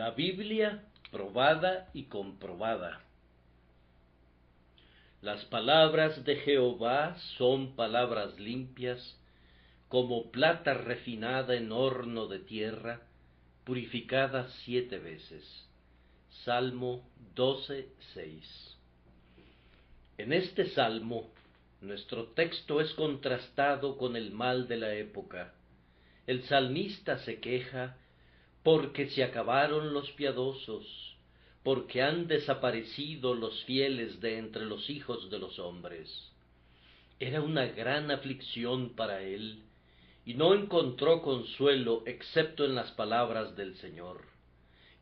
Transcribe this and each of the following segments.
La Biblia probada y comprobada. Las palabras de Jehová son palabras limpias, como plata refinada en horno de tierra, purificada 7 veces. Salmo 12:6. En este salmo, nuestro texto es contrastado con el mal de la época. El salmista se queja porque se acabaron los piadosos, porque han desaparecido los fieles de entre los hijos de los hombres. Era una gran aflicción para él, y no encontró consuelo excepto en las palabras del Señor.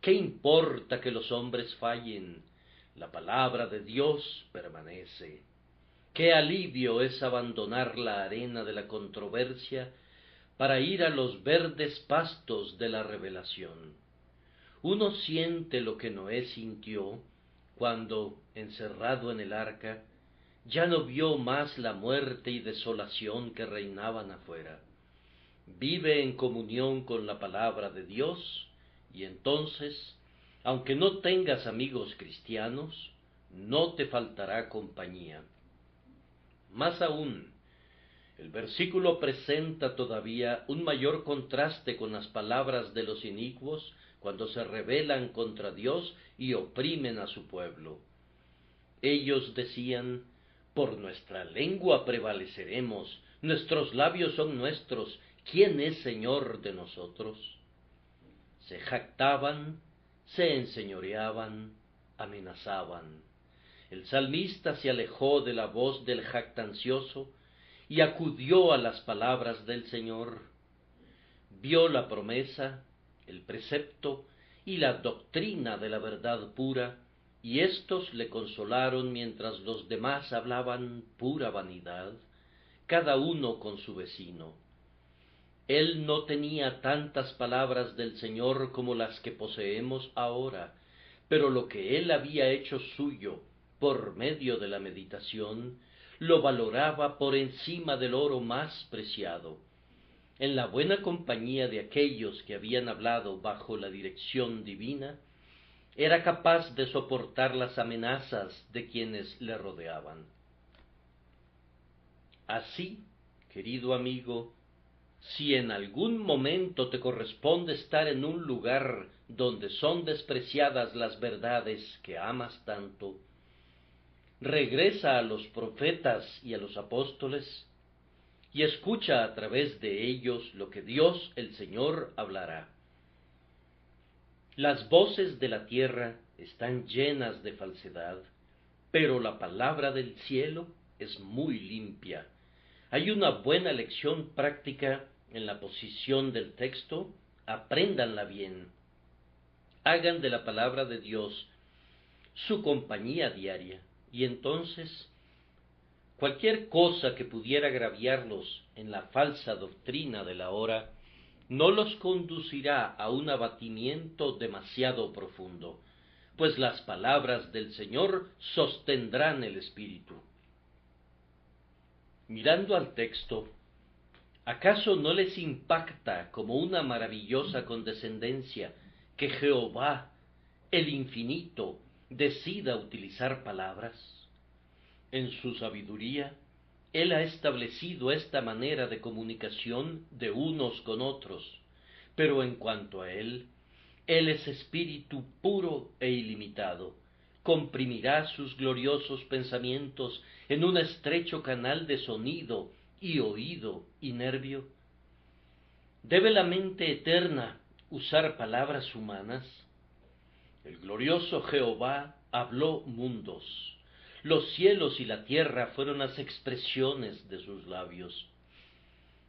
¿Qué importa que los hombres fallen? La palabra de Dios permanece. Qué alivio es abandonar la arena de la controversia para ir a los verdes pastos de la revelación. Uno siente lo que Noé sintió cuando, encerrado en el arca, ya no vio más la muerte y desolación que reinaban afuera. Vive en comunión con la palabra de Dios y entonces, aunque no tengas amigos cristianos, no te faltará compañía. Más aún, el versículo presenta todavía un mayor contraste con las palabras de los inicuos cuando se rebelan contra Dios y oprimen a su pueblo. Ellos decían: por nuestra lengua prevaleceremos, nuestros labios son nuestros, ¿quién es Señor de nosotros? Se jactaban, se enseñoreaban, amenazaban. El salmista se alejó de la voz del jactancioso y acudió a las palabras del Señor. Vio la promesa, el precepto y la doctrina de la verdad pura, y éstos le consolaron mientras los demás hablaban pura vanidad, cada uno con su vecino. Él no tenía tantas palabras del Señor como las que poseemos ahora, pero lo que él había hecho suyo por medio de la meditación, lo valoraba por encima del oro más preciado. En la buena compañía de aquellos que habían hablado bajo la dirección divina, era capaz de soportar las amenazas de quienes le rodeaban. Así, querido amigo, si en algún momento te corresponde estar en un lugar donde son despreciadas las verdades que amas tanto, regresa a los profetas y a los apóstoles y escucha a través de ellos lo que Dios el Señor hablará. Las voces de la tierra están llenas de falsedad, pero la palabra del cielo es muy limpia. Hay una buena lección práctica en la posición del texto, apréndanla bien. Hagan de la palabra de Dios su compañía diaria, y entonces cualquier cosa que pudiera agraviarlos en la falsa doctrina de la hora no los conducirá a un abatimiento demasiado profundo, pues las palabras del Señor sostendrán el espíritu. Mirando al texto, ¿acaso no les impacta como una maravillosa condescendencia que Jehová, el infinito, decida utilizar palabras? En su sabiduría, Él ha establecido esta manera de comunicación de unos con otros, pero en cuanto a Él es espíritu puro e ilimitado. Comprimirá sus gloriosos pensamientos en un estrecho canal de sonido y oído y nervio. ¿Debe la mente eterna usar palabras humanas? El glorioso Jehová habló mundos. Los cielos y la tierra fueron las expresiones de sus labios.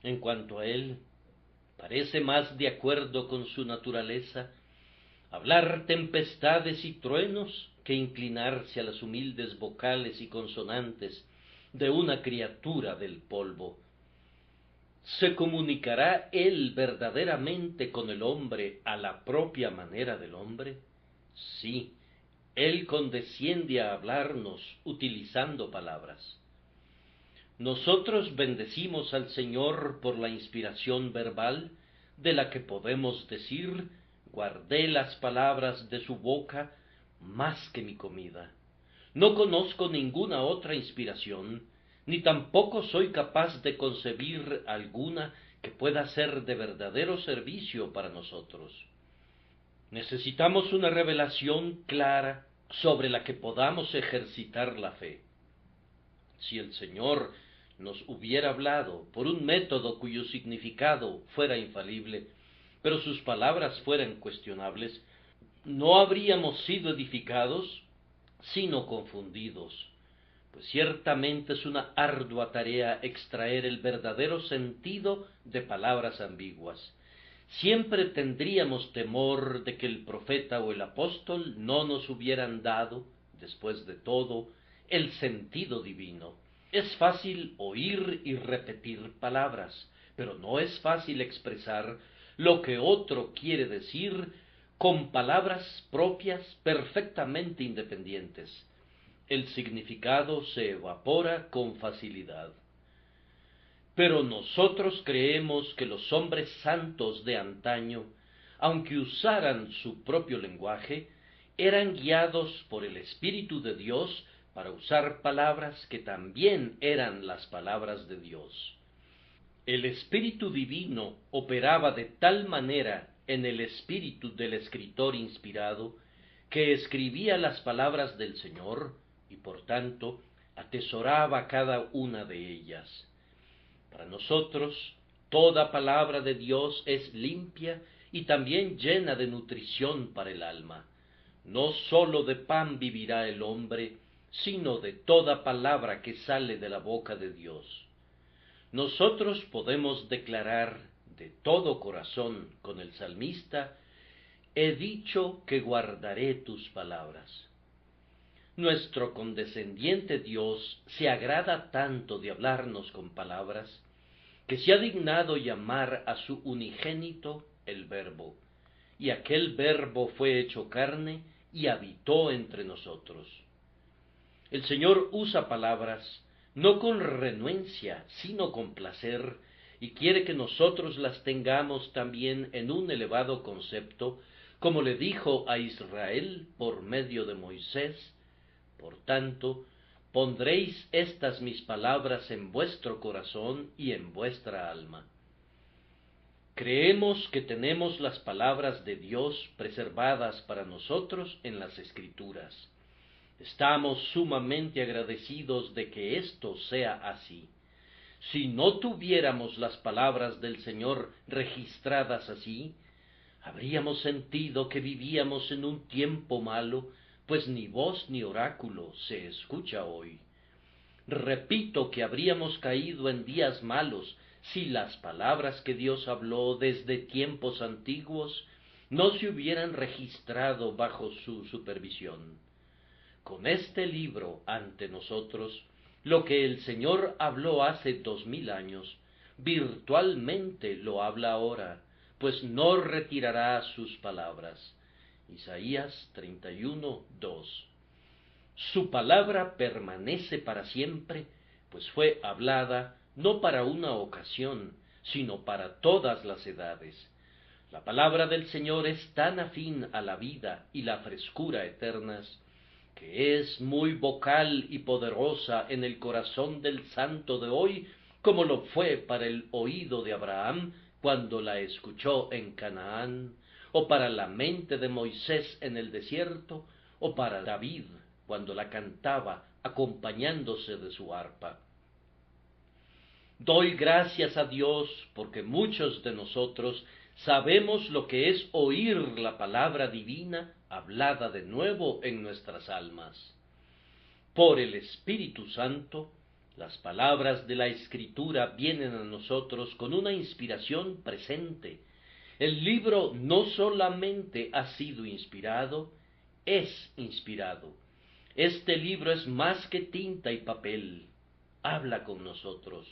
En cuanto a él, parece más de acuerdo con su naturaleza hablar tempestades y truenos que inclinarse a las humildes vocales y consonantes de una criatura del polvo. ¿Se comunicará él verdaderamente con el hombre a la propia manera del hombre? Sí, él condesciende a hablarnos utilizando palabras. Nosotros bendecimos al Señor por la inspiración verbal, de la que podemos decir: Guardé las palabras de su boca más que mi comida. No conozco ninguna otra inspiración, ni tampoco soy capaz de concebir alguna que pueda ser de verdadero servicio para nosotros. Necesitamos una revelación clara sobre la que podamos ejercitar la fe. Si el Señor nos hubiera hablado por un método cuyo significado fuera infalible, pero sus palabras fueran cuestionables, no habríamos sido edificados, sino confundidos, pues ciertamente es una ardua tarea extraer el verdadero sentido de palabras ambiguas. Siempre tendríamos temor de que el profeta o el apóstol no nos hubieran dado, después de todo, el sentido divino. Es fácil oír y repetir palabras, pero no es fácil expresar lo que otro quiere decir con palabras propias perfectamente independientes. El significado se evapora con facilidad. Pero nosotros creemos que los hombres santos de antaño, aunque usaran su propio lenguaje, eran guiados por el Espíritu de Dios para usar palabras que también eran las palabras de Dios. El Espíritu Divino operaba de tal manera en el espíritu del escritor inspirado, que escribía las palabras del Señor y por tanto atesoraba cada una de ellas. Para nosotros, toda palabra de Dios es limpia y también llena de nutrición para el alma. No sólo de pan vivirá el hombre, sino de toda palabra que sale de la boca de Dios. Nosotros podemos declarar de todo corazón con el salmista: he dicho que guardaré tus palabras. Nuestro condescendiente Dios se agrada tanto de hablarnos con palabras, que se ha dignado llamar a su unigénito el Verbo, y aquel Verbo fue hecho carne y habitó entre nosotros. El Señor usa palabras no con renuencia, sino con placer, y quiere que nosotros las tengamos también en un elevado concepto, como le dijo a Israel por medio de Moisés: por tanto, pondréis estas mis palabras en vuestro corazón y en vuestra alma. Creemos que tenemos las palabras de Dios preservadas para nosotros en las Escrituras. Estamos sumamente agradecidos de que esto sea así. Si no tuviéramos las palabras del Señor registradas así, habríamos sentido que vivíamos en un tiempo malo, pues ni voz ni oráculo se escucha hoy. Repito que habríamos caído en días malos si las palabras que Dios habló desde tiempos antiguos no se hubieran registrado bajo su supervisión. Con este libro ante nosotros, lo que el Señor habló hace 2000 años, virtualmente lo habla ahora, pues no retirará sus palabras. Isaías 31:2. Su palabra permanece para siempre, pues fue hablada no para una ocasión, sino para todas las edades. La palabra del Señor es tan afín a la vida y la frescura eternas, que es muy vocal y poderosa en el corazón del santo de hoy, como lo fue para el oído de Abraham cuando la escuchó en Canaán, o para la mente de Moisés en el desierto, o para David cuando la cantaba acompañándose de su arpa. Doy gracias a Dios porque muchos de nosotros sabemos lo que es oír la palabra divina hablada de nuevo en nuestras almas. Por el Espíritu Santo, las palabras de la Escritura vienen a nosotros con una inspiración presente. El libro no solamente ha sido inspirado, es inspirado. Este libro es más que tinta y papel. Habla con nosotros.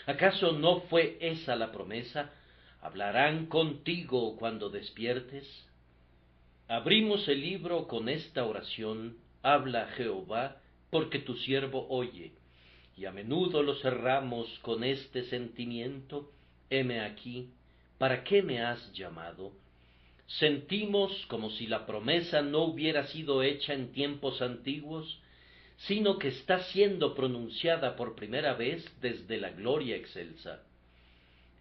¿Acaso no fue esa la promesa? ¿Hablarán contigo cuando despiertes? Abrimos el libro con esta oración: habla Jehová, porque tu siervo oye. Y a menudo lo cerramos con este sentimiento: heme aquí, ¿para qué me has llamado? sentimos como si la promesa no hubiera sido hecha en tiempos antiguos, sino que está siendo pronunciada por primera vez desde la gloria excelsa.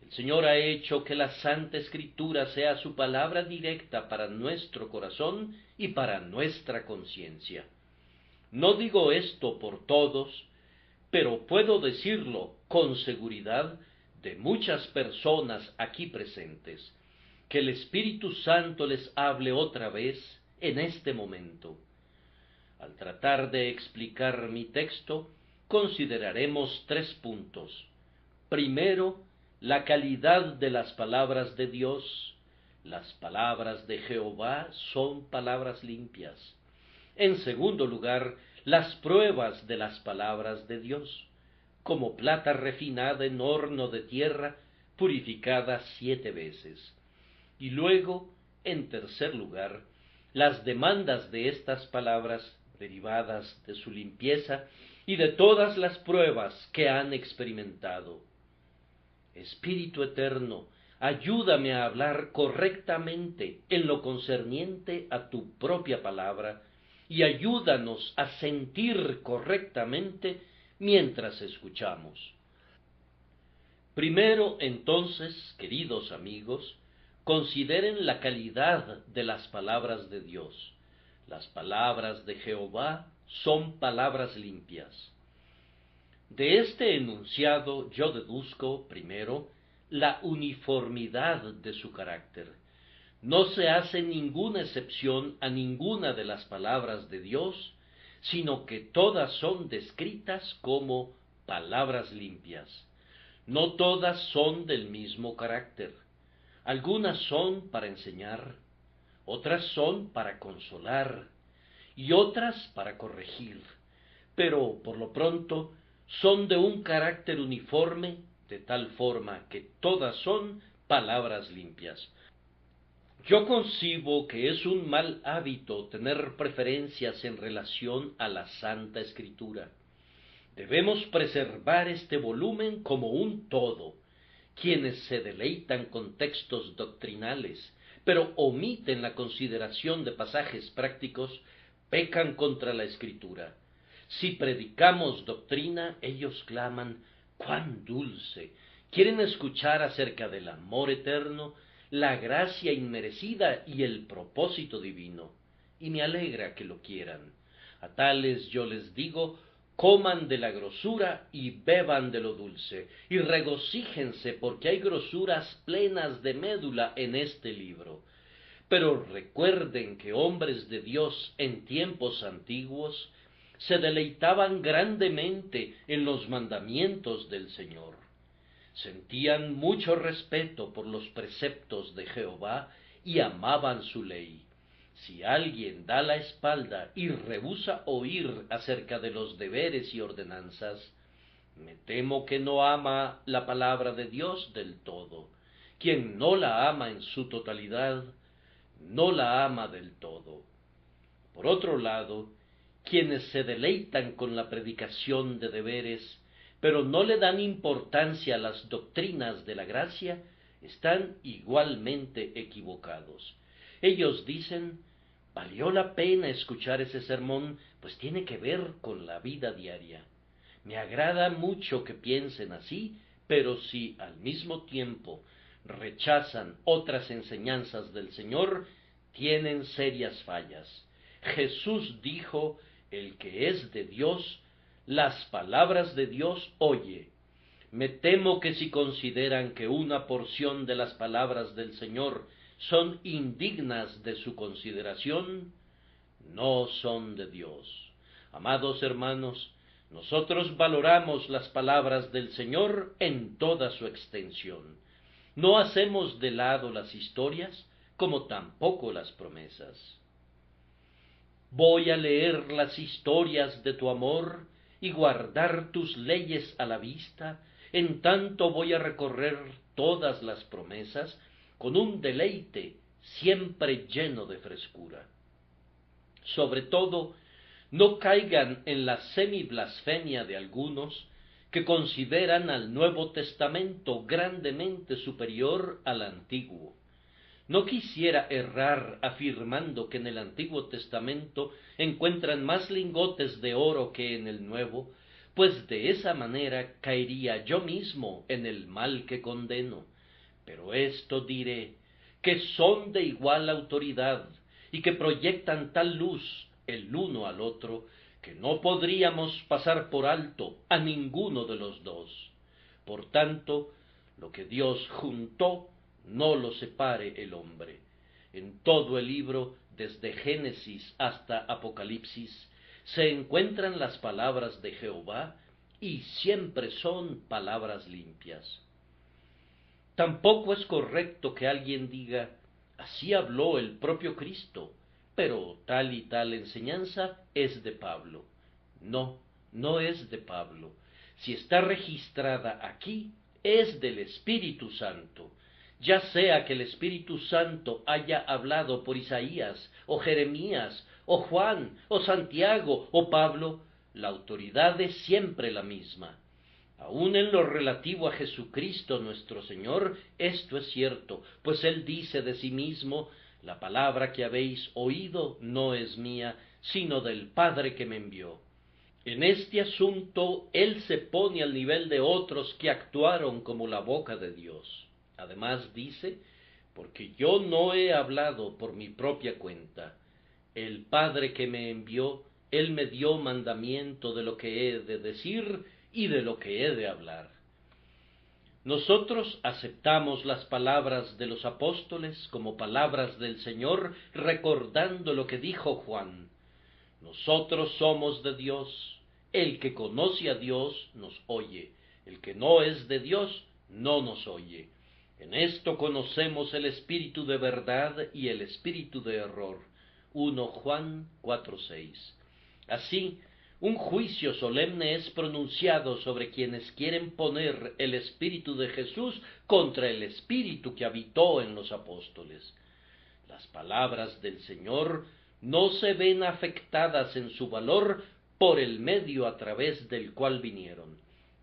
El Señor ha hecho que la Santa Escritura sea su palabra directa para nuestro corazón y para nuestra conciencia. No digo esto por todos, pero puedo decirlo con seguridad de muchas personas aquí presentes, que el Espíritu Santo les hable otra vez en este momento. Al tratar de explicar mi texto, consideraremos 3 puntos. Primero, la calidad de las palabras de Dios. Las palabras de Jehová son palabras limpias. En segundo lugar, las pruebas de las palabras de Dios, como plata refinada en horno de tierra, purificada 7 veces. Y luego, en tercer lugar, las demandas de estas palabras derivadas de su limpieza y de todas las pruebas que han experimentado. Espíritu eterno, ayúdame a hablar correctamente en lo concerniente a tu propia palabra y ayúdanos a sentir correctamente mientras escuchamos. Primero, entonces, queridos amigos, consideren la calidad de las palabras de Dios. Las palabras de Jehová son palabras limpias. De este enunciado yo deduzco, primero, la uniformidad de su carácter. No se hace ninguna excepción a ninguna de las palabras de Dios, sino que todas son descritas como palabras limpias. No todas son del mismo carácter. Algunas son para enseñar, otras son para consolar, y otras para corregir, pero por lo pronto son de un carácter uniforme, de tal forma que todas son palabras limpias. Yo concibo que es un mal hábito tener preferencias en relación a la Santa Escritura. Debemos preservar este volumen como un todo. Quienes se deleitan con textos doctrinales, pero omiten la consideración de pasajes prácticos, pecan contra la Escritura. Si predicamos doctrina, ellos claman, ¡cuán dulce! Quieren escuchar acerca del amor eterno, la gracia inmerecida y el propósito divino. Y me alegra que lo quieran. A tales yo les digo, coman de la grosura y beban de lo dulce, y regocíjense porque hay grosuras plenas de médula en este libro. Pero recuerden que hombres de Dios en tiempos antiguos se deleitaban grandemente en los mandamientos del Señor. Sentían mucho respeto por los preceptos de Jehová y amaban su ley. Si alguien da la espalda y rehúsa oír acerca de los deberes y ordenanzas, me temo que no ama la palabra de Dios del todo. Quien no la ama en su totalidad, no la ama del todo. Por otro lado, quienes se deleitan con la predicación de deberes, pero no le dan importancia a las doctrinas de la gracia, están igualmente equivocados. Ellos dicen, valió la pena escuchar ese sermón, pues tiene que ver con la vida diaria. Me agrada mucho que piensen así, pero si al mismo tiempo rechazan otras enseñanzas del Señor, tienen serias fallas. Jesús dijo, el que es de Dios, las palabras de Dios oye. Me temo que si consideran que una porción de las palabras del Señor son indignas de su consideración, no son de Dios. Amados hermanos, nosotros valoramos las palabras del Señor en toda su extensión. No hacemos de lado las historias, como tampoco las promesas. Voy a leer las historias de tu amor y guardar tus leyes a la vista, en tanto voy a recorrer todas las promesas con un deleite siempre lleno de frescura. Sobre todo, no caigan en la semiblasfemia de algunos que consideran al Nuevo Testamento grandemente superior al Antiguo. No quisiera errar afirmando que en el Antiguo Testamento encuentran más lingotes de oro que en el Nuevo, pues de esa manera caería yo mismo en el mal que condeno. Pero esto diré, que son de igual autoridad y que proyectan tal luz el uno al otro, que no podríamos pasar por alto a ninguno de los dos. Por tanto, lo que Dios juntó, no lo separe el hombre. En todo el libro, desde Génesis hasta Apocalipsis, se encuentran las palabras de Jehová, y siempre son palabras limpias. Tampoco es correcto que alguien diga, así habló el propio Cristo, pero tal y tal enseñanza es de Pablo. No, no es de Pablo. Si está registrada aquí, es del Espíritu Santo. Ya sea que el Espíritu Santo haya hablado por Isaías, o Jeremías, o Juan, o Santiago, o Pablo, la autoridad es siempre la misma. Aun en lo relativo a Jesucristo nuestro Señor, esto es cierto, pues Él dice de sí mismo, la palabra que habéis oído no es mía, sino del Padre que me envió. En este asunto, Él se pone al nivel de otros que actuaron como la boca de Dios. Además dice, porque yo no he hablado por mi propia cuenta. El Padre que me envió, Él me dio mandamiento de lo que he de decir y de lo que he de hablar. Nosotros aceptamos las palabras de los apóstoles como palabras del Señor, recordando lo que dijo Juan. Nosotros somos de Dios. El que conoce a Dios nos oye. El que no es de Dios no nos oye. En esto conocemos el espíritu de verdad y el espíritu de error. 1 Juan 4:6. Así, un juicio solemne es pronunciado sobre quienes quieren poner el espíritu de Jesús contra el espíritu que habitó en los apóstoles. Las palabras del Señor no se ven afectadas en su valor por el medio a través del cual vinieron.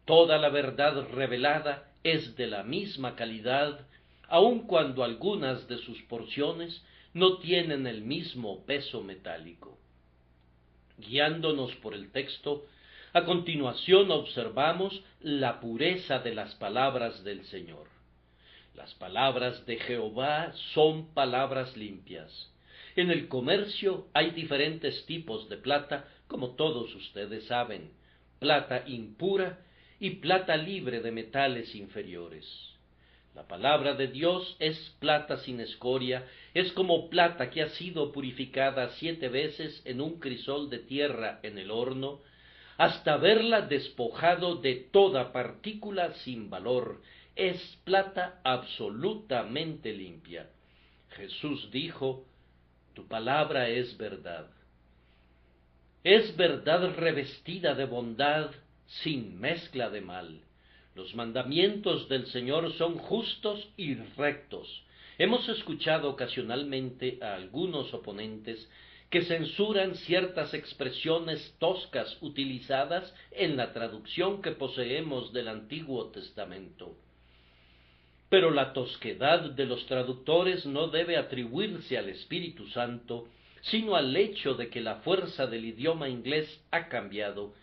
Toda la verdad revelada es de la misma calidad, aun cuando algunas de sus porciones no tienen el mismo peso metálico. Guiándonos por el texto, a continuación observamos la pureza de las palabras del Señor. Las palabras de Jehová son palabras limpias. En el comercio hay diferentes tipos de plata, como todos ustedes saben, plata impura y plata libre de metales inferiores. La palabra de Dios es plata sin escoria, es como plata que ha sido purificada 7 veces en un crisol de tierra en el horno, hasta verla despojado de toda partícula sin valor. Es plata absolutamente limpia. Jesús dijo, tu palabra es verdad. Es verdad revestida de bondad, sin mezcla de mal. Los mandamientos del Señor son justos y rectos. Hemos escuchado ocasionalmente a algunos oponentes que censuran ciertas expresiones toscas utilizadas en la traducción que poseemos del Antiguo Testamento. Pero la tosquedad de los traductores no debe atribuirse al Espíritu Santo, sino al hecho de que la fuerza del idioma inglés ha cambiado,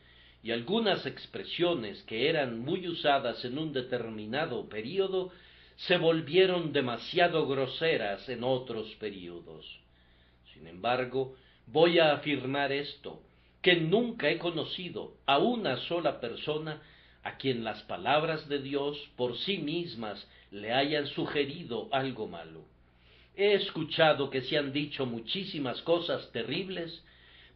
y algunas expresiones que eran muy usadas en un determinado período se volvieron demasiado groseras en otros períodos. Sin embargo, voy a afirmar esto, que nunca he conocido a una sola persona a quien las palabras de Dios por sí mismas le hayan sugerido algo malo. He escuchado que se han dicho muchísimas cosas terribles,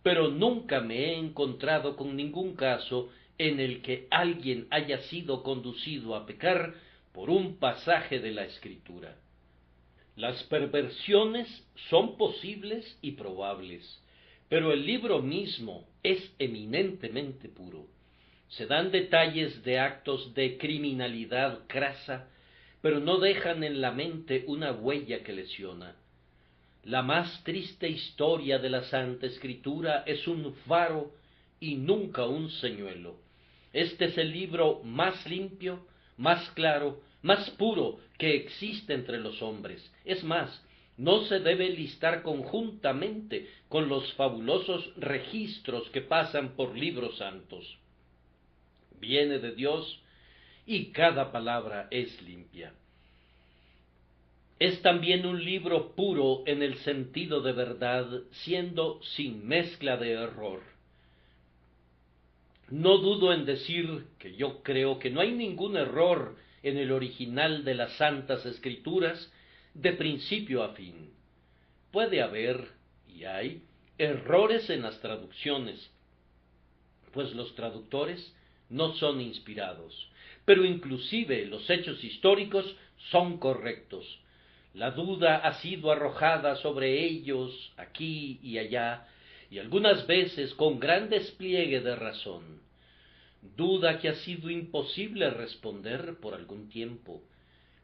pero nunca me he encontrado con ningún caso en el que alguien haya sido conducido a pecar por un pasaje de la Escritura. Las perversiones son posibles y probables, pero el libro mismo es eminentemente puro. Se dan detalles de actos de criminalidad crasa, pero no dejan en la mente una huella que lesiona. La más triste historia de la Santa Escritura es un faro y nunca un señuelo. Este es el libro más limpio, más claro, más puro que existe entre los hombres. Es más, no se debe listar conjuntamente con los fabulosos registros que pasan por libros santos. Viene de Dios y cada palabra es limpia. Es también un libro puro en el sentido de verdad, siendo sin mezcla de error. No dudo en decir que yo creo que no hay ningún error en el original de las Santas Escrituras de principio a fin. Puede haber, y hay, errores en las traducciones, pues los traductores no son inspirados, pero inclusive los hechos históricos son correctos. La duda ha sido arrojada sobre ellos aquí y allá, y algunas veces con gran despliegue de razón. Duda que ha sido imposible responder por algún tiempo,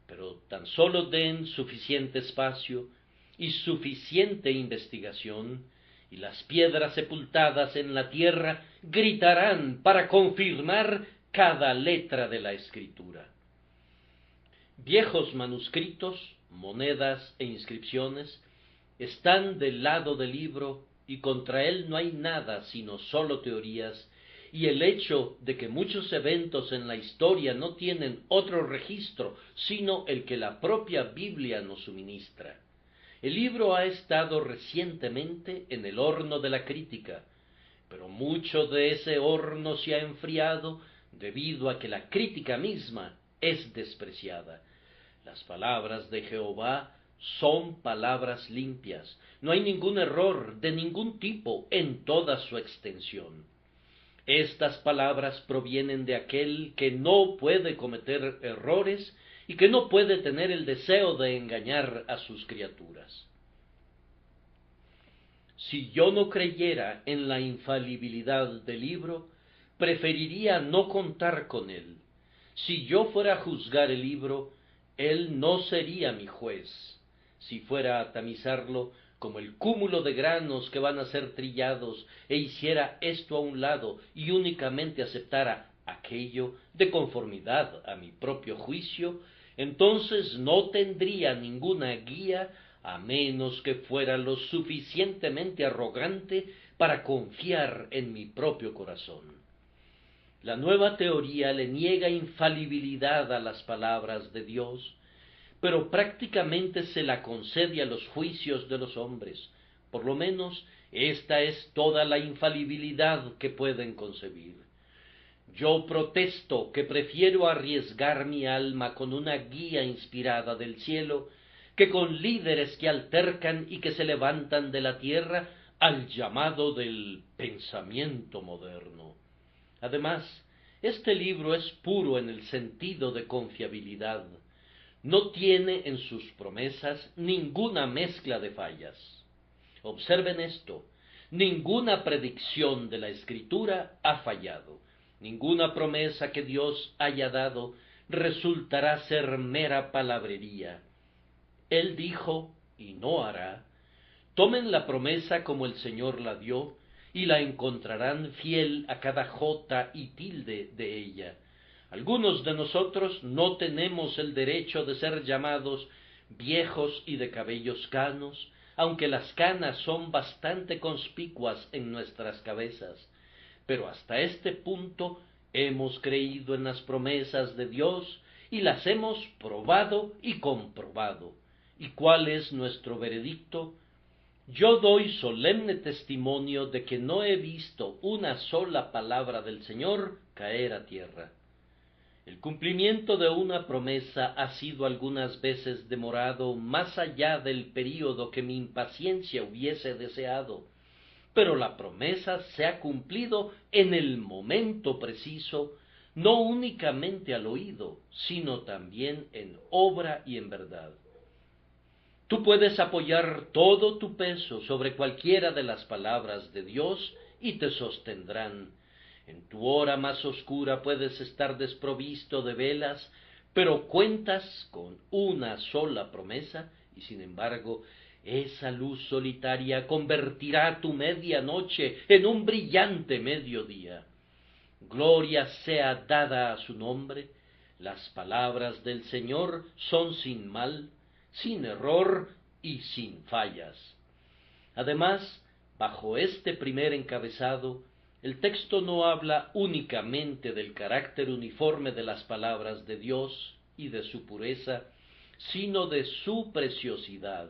pero tan solo den suficiente espacio y suficiente investigación, y las piedras sepultadas en la tierra gritarán para confirmar cada letra de la Escritura. Viejos manuscritos, monedas e inscripciones están del lado del libro y contra él no hay nada sino solo teorías, y el hecho de que muchos eventos en la historia no tienen otro registro sino el que la propia Biblia nos suministra. El libro ha estado recientemente en el horno de la crítica, pero mucho de ese horno se ha enfriado debido a que la crítica misma es despreciada. Las palabras de Jehová son palabras limpias, no hay ningún error de ningún tipo en toda su extensión. Estas palabras provienen de aquel que no puede cometer errores y que no puede tener el deseo de engañar a sus criaturas. Si yo no creyera en la infalibilidad del libro, preferiría no contar con él. Si yo fuera a juzgar el libro, él no sería mi juez. Si fuera a tamizarlo como el cúmulo de granos que van a ser trillados, e hiciera esto a un lado y únicamente aceptara aquello de conformidad a mi propio juicio, entonces no tendría ninguna guía a menos que fuera lo suficientemente arrogante para confiar en mi propio corazón. La nueva teoría le niega infalibilidad a las palabras de Dios, pero prácticamente se la concede a los juicios de los hombres. Por lo menos esta es toda la infalibilidad que pueden concebir. Yo protesto que prefiero arriesgar mi alma con una guía inspirada del cielo que con líderes que altercan y que se levantan de la tierra al llamado del pensamiento moderno. Además, este libro es puro en el sentido de confiabilidad. No tiene en sus promesas ninguna mezcla de fallas. Observen esto, ninguna predicción de la Escritura ha fallado, ninguna promesa que Dios haya dado resultará ser mera palabrería. Él dijo y no hará. Tomen la promesa como el Señor la dio, y la encontrarán fiel a cada jota y tilde de ella. Algunos de nosotros no tenemos el derecho de ser llamados viejos y de cabellos canos, aunque las canas son bastante conspicuas en nuestras cabezas. Pero hasta este punto hemos creído en las promesas de Dios y las hemos probado y comprobado. ¿Y cuál es nuestro veredicto? Yo doy solemne testimonio de que no he visto una sola palabra del Señor caer a tierra. El cumplimiento de una promesa ha sido algunas veces demorado más allá del período que mi impaciencia hubiese deseado, pero la promesa se ha cumplido en el momento preciso, no únicamente al oído, sino también en obra y en verdad. Tú puedes apoyar todo tu peso sobre cualquiera de las palabras de Dios y te sostendrán. En tu hora más oscura puedes estar desprovisto de velas, pero cuentas con una sola promesa y sin embargo esa luz solitaria convertirá tu medianoche en un brillante mediodía. Gloria sea dada a su nombre. Las palabras del Señor son sin mal, sin error y sin fallas. Además, bajo este primer encabezado, el texto no habla únicamente del carácter uniforme de las palabras de Dios y de su pureza, sino de su preciosidad.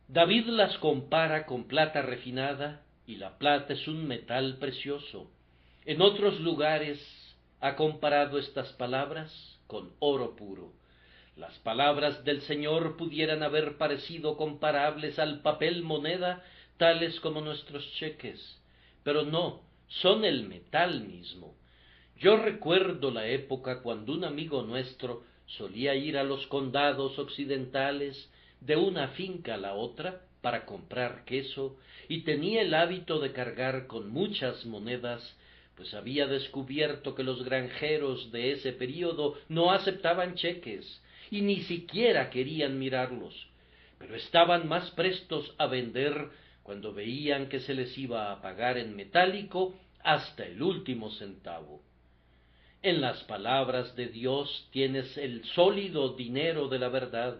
David las compara con plata refinada, y la plata es un metal precioso. En otros lugares ha comparado estas palabras con oro puro. Las palabras del Señor pudieran haber parecido comparables al papel moneda, tales como nuestros cheques, pero no, son el metal mismo. Yo recuerdo la época cuando un amigo nuestro solía ir a los condados occidentales de una finca a la otra para comprar queso, y tenía el hábito de cargar con muchas monedas, pues había descubierto que los granjeros de ese período no aceptaban cheques, y ni siquiera querían mirarlos, pero estaban más prestos a vender cuando veían que se les iba a pagar en metálico hasta el último centavo. En las palabras de Dios tienes el sólido dinero de la verdad.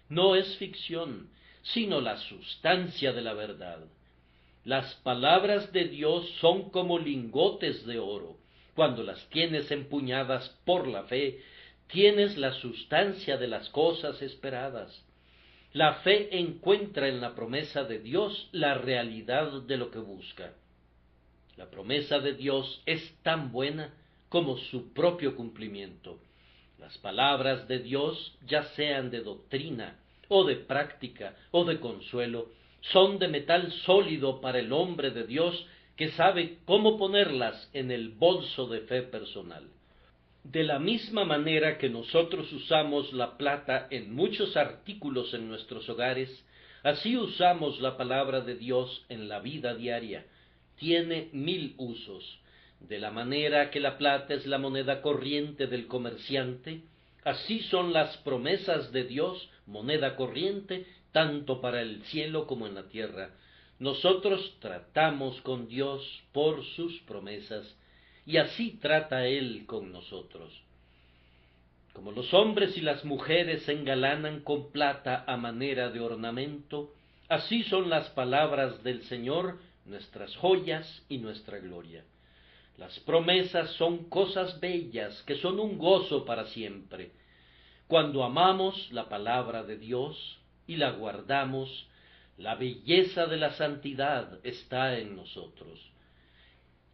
No es ficción, sino la sustancia de la verdad. Las palabras de Dios son como lingotes de oro. Cuando las tienes empuñadas por la fe, tienes la sustancia de las cosas esperadas. La fe encuentra en la promesa de Dios la realidad de lo que busca. La promesa de Dios es tan buena como su propio cumplimiento. Las palabras de Dios, ya sean de doctrina, o de práctica, o de consuelo, son de metal sólido para el hombre de Dios que sabe cómo ponerlas en el bolso de fe personal. De la misma manera que nosotros usamos la plata en muchos artículos en nuestros hogares, así usamos la palabra de Dios en la vida diaria. Tiene 1000 usos. De la manera que la plata es la moneda corriente del comerciante, así son las promesas de Dios moneda corriente, tanto para el cielo como en la tierra. Nosotros tratamos con Dios por sus promesas, y así trata Él con nosotros. Como los hombres y las mujeres se engalanan con plata a manera de ornamento, así son las palabras del Señor nuestras joyas y nuestra gloria. Las promesas son cosas bellas que son un gozo para siempre. Cuando amamos la palabra de Dios y la guardamos, la belleza de la santidad está en nosotros.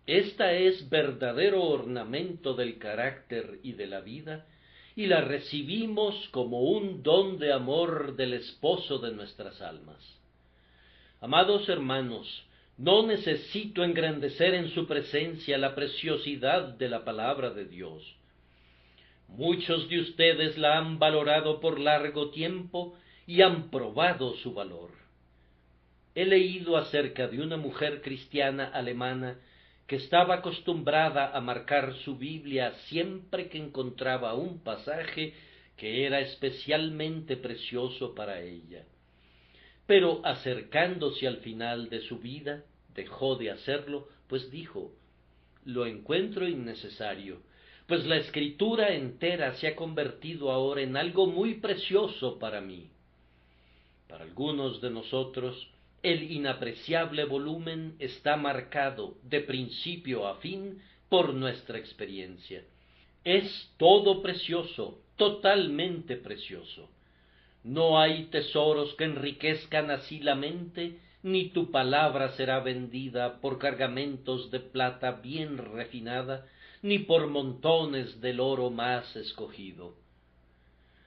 Esta es verdadero ornamento del carácter y de la vida, y la recibimos como un don de amor del esposo de nuestras almas. Amados hermanos, no necesito engrandecer en su presencia la preciosidad de la palabra de Dios. Muchos de ustedes la han valorado por largo tiempo y han probado su valor. He leído acerca de una mujer cristiana alemana que estaba acostumbrada a marcar su Biblia siempre que encontraba un pasaje que era especialmente precioso para ella. Pero acercándose al final de su vida, dejó de hacerlo, pues dijo: lo encuentro innecesario, pues la Escritura entera se ha convertido ahora en algo muy precioso para mí. Para algunos de nosotros, el inapreciable volumen está marcado de principio a fin por nuestra experiencia. Es todo precioso, totalmente precioso. No hay tesoros que enriquezcan así la mente, ni tu palabra será vendida por cargamentos de plata bien refinada, ni por montones del oro más escogido.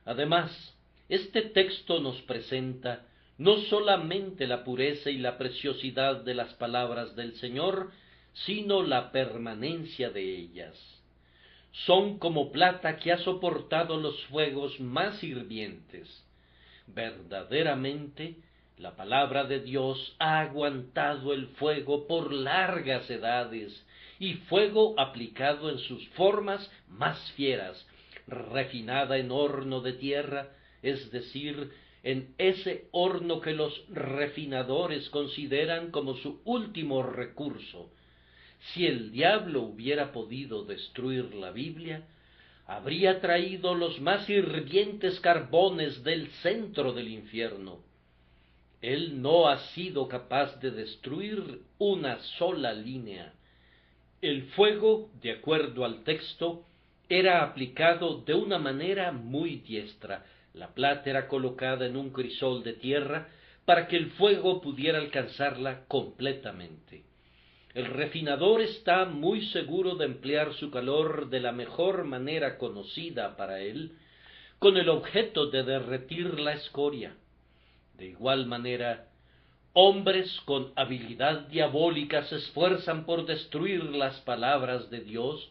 Además, este texto nos presenta no solamente la pureza y la preciosidad de las palabras del Señor, sino la permanencia de ellas. Son como plata que ha soportado los fuegos más hirvientes. Verdaderamente, la palabra de Dios ha aguantado el fuego por largas edades, y fuego aplicado en sus formas más fieras, refinada en horno de tierra, es decir, en ese horno que los refinadores consideran como su último recurso. Si el diablo hubiera podido destruir la Biblia, habría traído los más hirvientes carbones del centro del infierno. Él no ha sido capaz de destruir una sola línea. El fuego, de acuerdo al texto, era aplicado de una manera muy diestra. La plata era colocada en un crisol de tierra para que el fuego pudiera alcanzarla completamente. El refinador está muy seguro de emplear su calor de la mejor manera conocida para él, con el objeto de derretir la escoria. De igual manera, hombres con habilidad diabólica se esfuerzan por destruir las palabras de Dios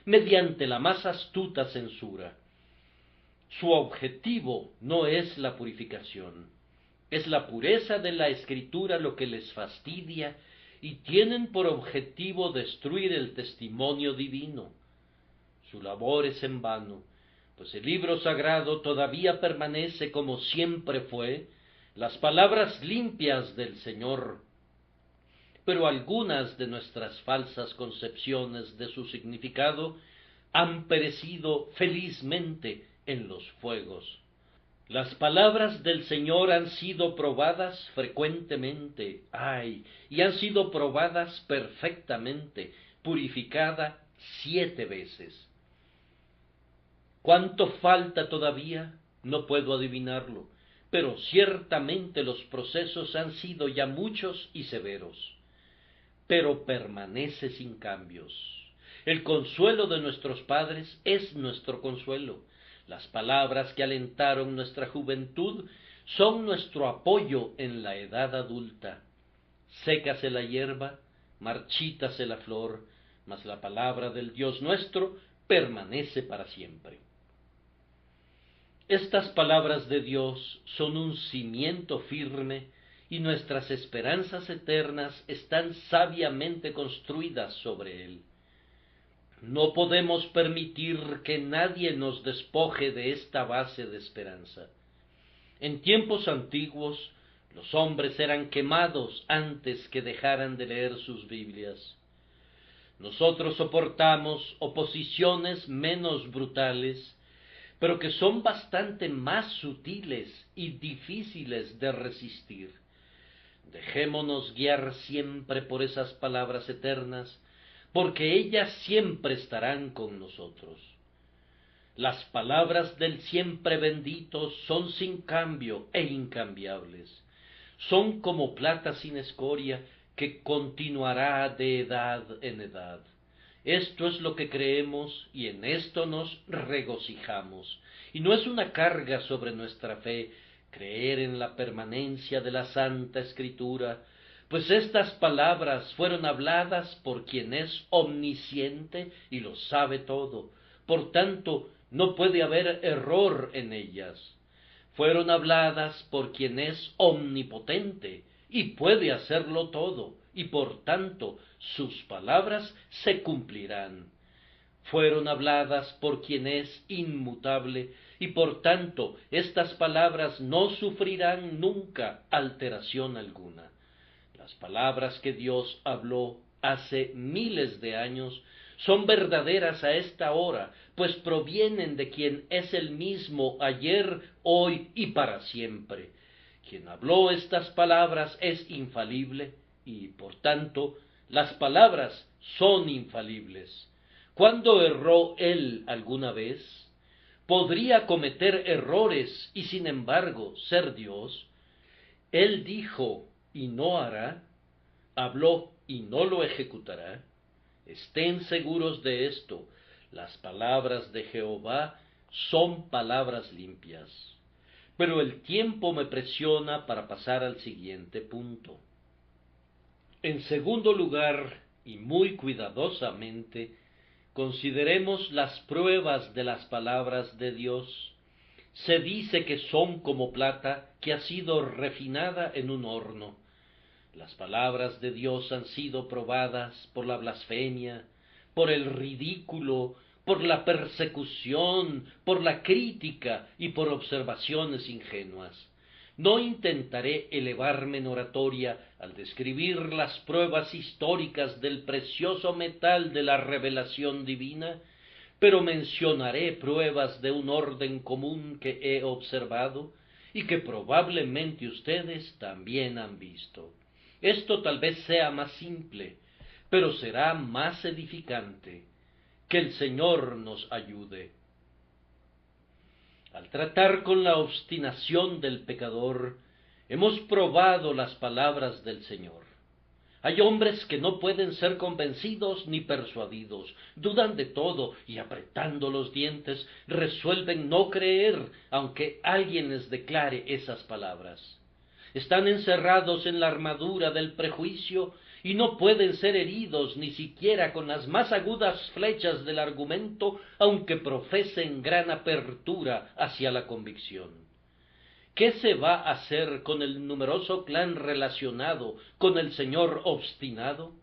mediante la más astuta censura. Su objetivo no es la purificación, es la pureza de la Escritura lo que les fastidia, y tienen por objetivo destruir el testimonio divino. Su labor es en vano, pues el libro sagrado todavía permanece como siempre fue, las palabras limpias del Señor. Pero algunas de nuestras falsas concepciones de su significado han perecido felizmente en los fuegos. Las palabras del Señor han sido probadas frecuentemente, y han sido probadas perfectamente, purificada 7 veces. ¿Cuánto falta todavía? No puedo adivinarlo, pero ciertamente los procesos han sido ya muchos y severos. Pero permanece sin cambios. El consuelo de nuestros padres es nuestro consuelo. Las palabras que alentaron nuestra juventud son nuestro apoyo en la edad adulta. Sécase la hierba, marchítase la flor, mas la palabra del Dios nuestro permanece para siempre. Estas palabras de Dios son un cimiento firme y nuestras esperanzas eternas están sabiamente construidas sobre él. No podemos permitir que nadie nos despoje de esta base de esperanza. En tiempos antiguos, los hombres eran quemados antes que dejaran de leer sus Biblias. Nosotros soportamos oposiciones menos brutales, pero que son bastante más sutiles y difíciles de resistir. Dejémonos guiar siempre por esas palabras eternas, porque ellas siempre estarán con nosotros. Las palabras del siempre bendito son sin cambio e incambiables. Son como plata sin escoria que continuará de edad en edad. Esto es lo que creemos y en esto nos regocijamos. Y no es una carga sobre nuestra fe creer en la permanencia de la Santa Escritura, pues estas palabras fueron habladas por quien es omnisciente y lo sabe todo. Por tanto, no puede haber error en ellas. Fueron habladas por quien es omnipotente y puede hacerlo todo, y por tanto sus palabras se cumplirán. Fueron habladas por quien es inmutable, y por tanto estas palabras no sufrirán nunca alteración alguna. Las palabras que Dios habló hace miles de años son verdaderas a esta hora, pues provienen de quien es el mismo ayer, hoy y para siempre. Quien habló estas palabras es infalible y, por tanto, las palabras son infalibles. ¿Cuándo erró él alguna vez? ¿Podría cometer errores y sin embargo ser Dios? Él dijo y no hará, habló y no lo ejecutará. Estén seguros de esto, las palabras de Jehová son palabras limpias. Pero el tiempo me presiona para pasar al siguiente punto. En segundo lugar, y muy cuidadosamente, consideremos las pruebas de las palabras de Dios. Se dice que son como plata que ha sido refinada en un horno. Las palabras de Dios han sido probadas por la blasfemia, por el ridículo, por la persecución, por la crítica y por observaciones ingenuas. No intentaré elevarme en oratoria al describir las pruebas históricas del precioso metal de la revelación divina, pero mencionaré pruebas de un orden común que he observado y que probablemente ustedes también han visto. Esto tal vez sea más simple, pero será más edificante. Que el Señor nos ayude. Al tratar con la obstinación del pecador, hemos probado las palabras del Señor. Hay hombres que no pueden ser convencidos ni persuadidos, dudan de todo y apretando los dientes resuelven no creer aunque alguien les declare esas palabras. Están encerrados en la armadura del prejuicio y no pueden ser heridos ni siquiera con las más agudas flechas del argumento, aunque profesen gran apertura hacia la convicción. ¿Qué se va a hacer con el numeroso clan relacionado con el señor obstinado?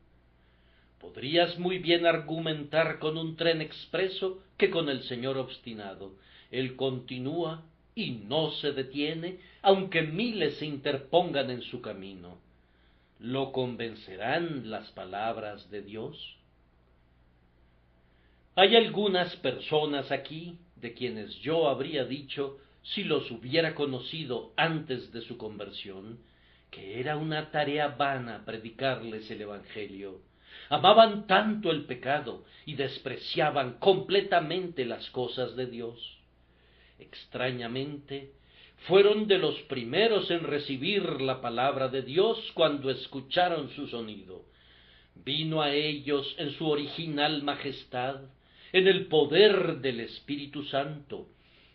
Podrías muy bien argumentar con un tren expreso que con el señor obstinado. Él continúa y no se detiene, aunque miles se interpongan en su camino. ¿Lo convencerán las palabras de Dios? Hay algunas personas aquí de quienes yo habría dicho, si los hubiera conocido antes de su conversión, que era una tarea vana predicarles el Evangelio. Amaban tanto el pecado y despreciaban completamente las cosas de Dios. Extrañamente, fueron de los primeros en recibir la palabra de Dios cuando escucharon su sonido. Vino a ellos en su original majestad, en el poder del Espíritu Santo.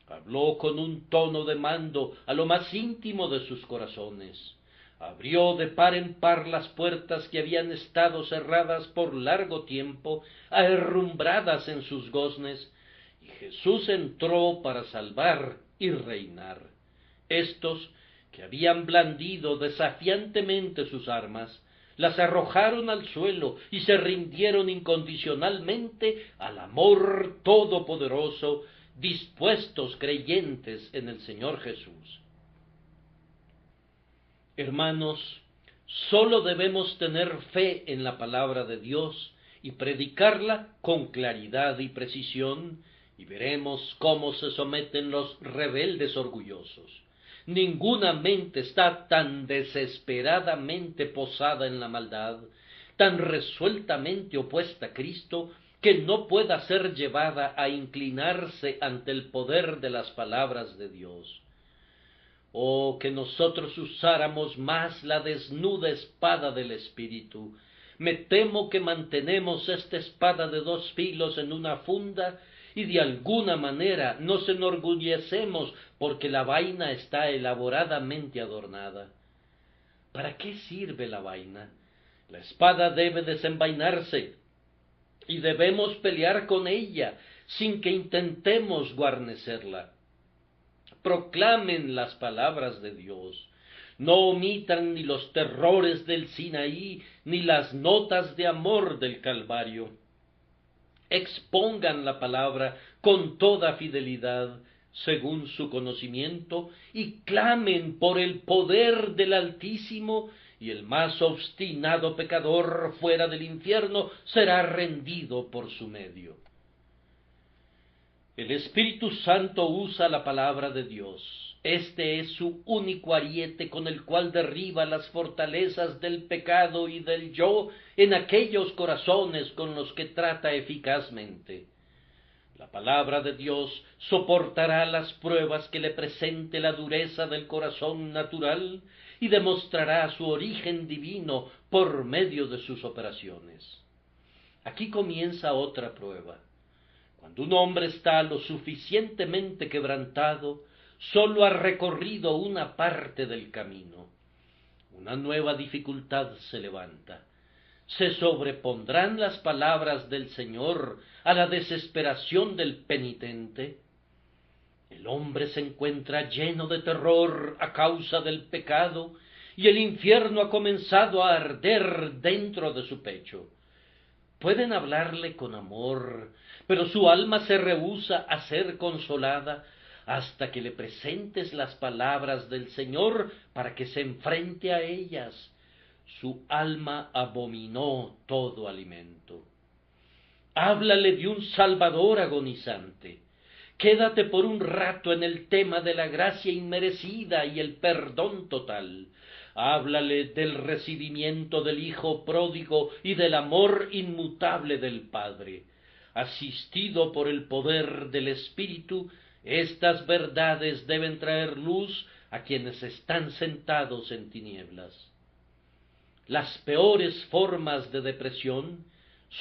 Habló con un tono de mando a lo más íntimo de sus corazones. Abrió de par en par las puertas que habían estado cerradas por largo tiempo, herrumbradas en sus goznes, y Jesús entró para salvar y reinar. Estos, que habían blandido desafiantemente sus armas, las arrojaron al suelo y se rindieron incondicionalmente al amor todopoderoso, dispuestos creyentes en el Señor Jesús. Hermanos, sólo debemos tener fe en la palabra de Dios y predicarla con claridad y precisión, y veremos cómo se someten los rebeldes orgullosos. Ninguna mente está tan desesperadamente posada en la maldad, tan resueltamente opuesta a Cristo, que no pueda ser llevada a inclinarse ante el poder de las palabras de Dios. Oh, que nosotros usáramos más la desnuda espada del Espíritu. Me temo que mantenemos esta espada de dos filos en una funda y de alguna manera nos enorgullecemos porque la vaina está elaboradamente adornada. ¿Para qué sirve la vaina? La espada debe desenvainarse y debemos pelear con ella sin que intentemos guarnecerla. Proclamen las palabras de Dios. No omitan ni los terrores del Sinaí, ni las notas de amor del Calvario. Expongan la palabra con toda fidelidad, según su conocimiento, y clamen por el poder del Altísimo, y el más obstinado pecador fuera del infierno será rendido por su medio. El Espíritu Santo usa la palabra de Dios. Este es su único ariete con el cual derriba las fortalezas del pecado y del yo en aquellos corazones con los que trata eficazmente. La palabra de Dios soportará las pruebas que le presente la dureza del corazón natural y demostrará su origen divino por medio de sus operaciones. Aquí comienza otra prueba. Cuando un hombre está lo suficientemente quebrantado, sólo ha recorrido una parte del camino. Una nueva dificultad se levanta. ¿Se sobrepondrán las palabras del Señor a la desesperación del penitente? El hombre se encuentra lleno de terror a causa del pecado, y el infierno ha comenzado a arder dentro de su pecho. Pueden hablarle con amor, pero su alma se rehúsa a ser consolada hasta que le presentes las palabras del Señor para que se enfrente a ellas. Su alma abominó todo alimento. Háblale de un Salvador agonizante. Quédate por un rato en el tema de la gracia inmerecida y el perdón total. Háblale del recibimiento del Hijo pródigo y del amor inmutable del Padre. Asistido por el poder del Espíritu, estas verdades deben traer luz a quienes están sentados en tinieblas. Las peores formas de depresión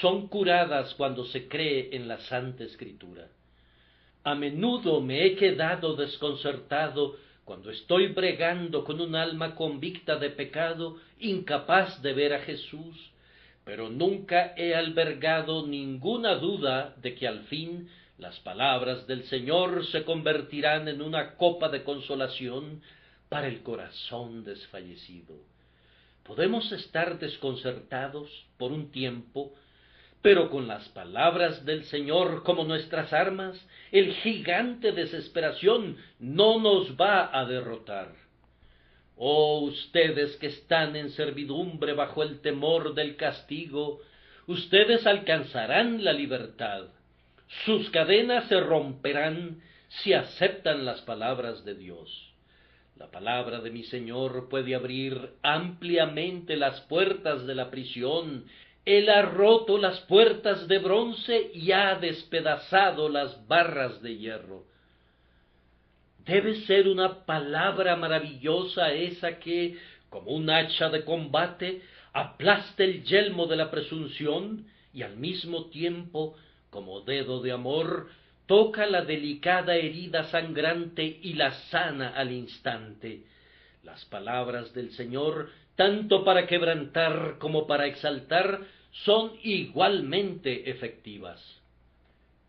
son curadas cuando se cree en la Santa Escritura. A menudo me he quedado desconcertado cuando estoy bregando con un alma convicta de pecado, incapaz de ver a Jesús, pero nunca he albergado ninguna duda de que al fin las palabras del Señor se convertirán en una copa de consolación para el corazón desfallecido. Podemos estar desconcertados por un tiempo, pero con las palabras del Señor como nuestras armas, el gigante desesperación no nos va a derrotar. Oh, ustedes que están en servidumbre bajo el temor del castigo, ustedes alcanzarán la libertad. Sus cadenas se romperán si aceptan las palabras de Dios. La palabra de mi Señor puede abrir ampliamente las puertas de la prisión. Él ha roto las puertas de bronce y ha despedazado las barras de hierro. Debe ser una palabra maravillosa esa que, como un hacha de combate, aplasta el yelmo de la presunción y al mismo tiempo, como dedo de amor, toca la delicada herida sangrante y la sana al instante. Las palabras del Señor, tanto para quebrantar como para exaltar, son igualmente efectivas.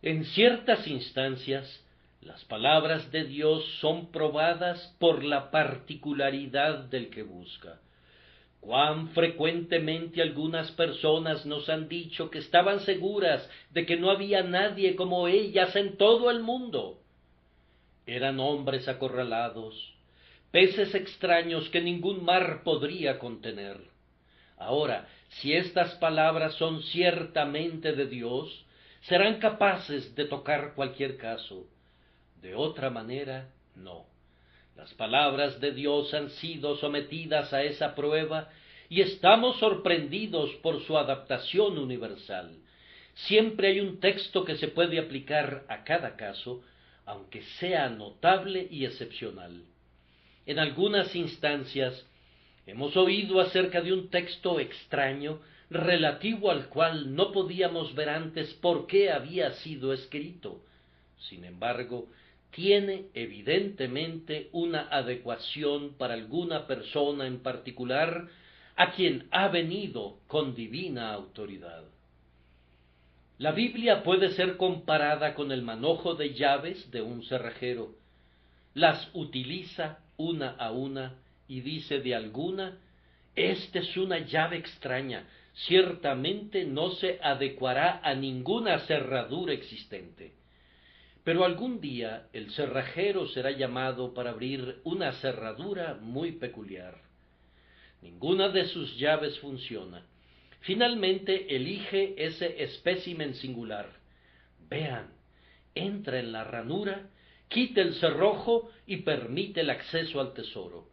En ciertas instancias, las palabras de Dios son probadas por la particularidad del que busca. Cuán frecuentemente algunas personas nos han dicho que estaban seguras de que no había nadie como ellas en todo el mundo. Eran hombres acorralados, peces extraños que ningún mar podría contener. Ahora, si estas palabras son ciertamente de Dios, serán capaces de tocar cualquier caso. De otra manera, no. Las palabras de Dios han sido sometidas a esa prueba y estamos sorprendidos por su adaptación universal. Siempre hay un texto que se puede aplicar a cada caso, aunque sea notable y excepcional. En algunas instancias hemos oído acerca de un texto extraño relativo al cual no podíamos ver antes por qué había sido escrito. Sin embargo, tiene evidentemente una adecuación para alguna persona en particular a quien ha venido con divina autoridad. La Biblia puede ser comparada con el manojo de llaves de un cerrajero. Las utiliza una a una y dice de alguna: «Esta es una llave extraña, ciertamente no se adecuará a ninguna cerradura existente». Pero algún día el cerrajero será llamado para abrir una cerradura muy peculiar. Ninguna de sus llaves funciona. Finalmente elige ese espécimen singular. Vean, entra en la ranura, quita el cerrojo y permite el acceso al tesoro.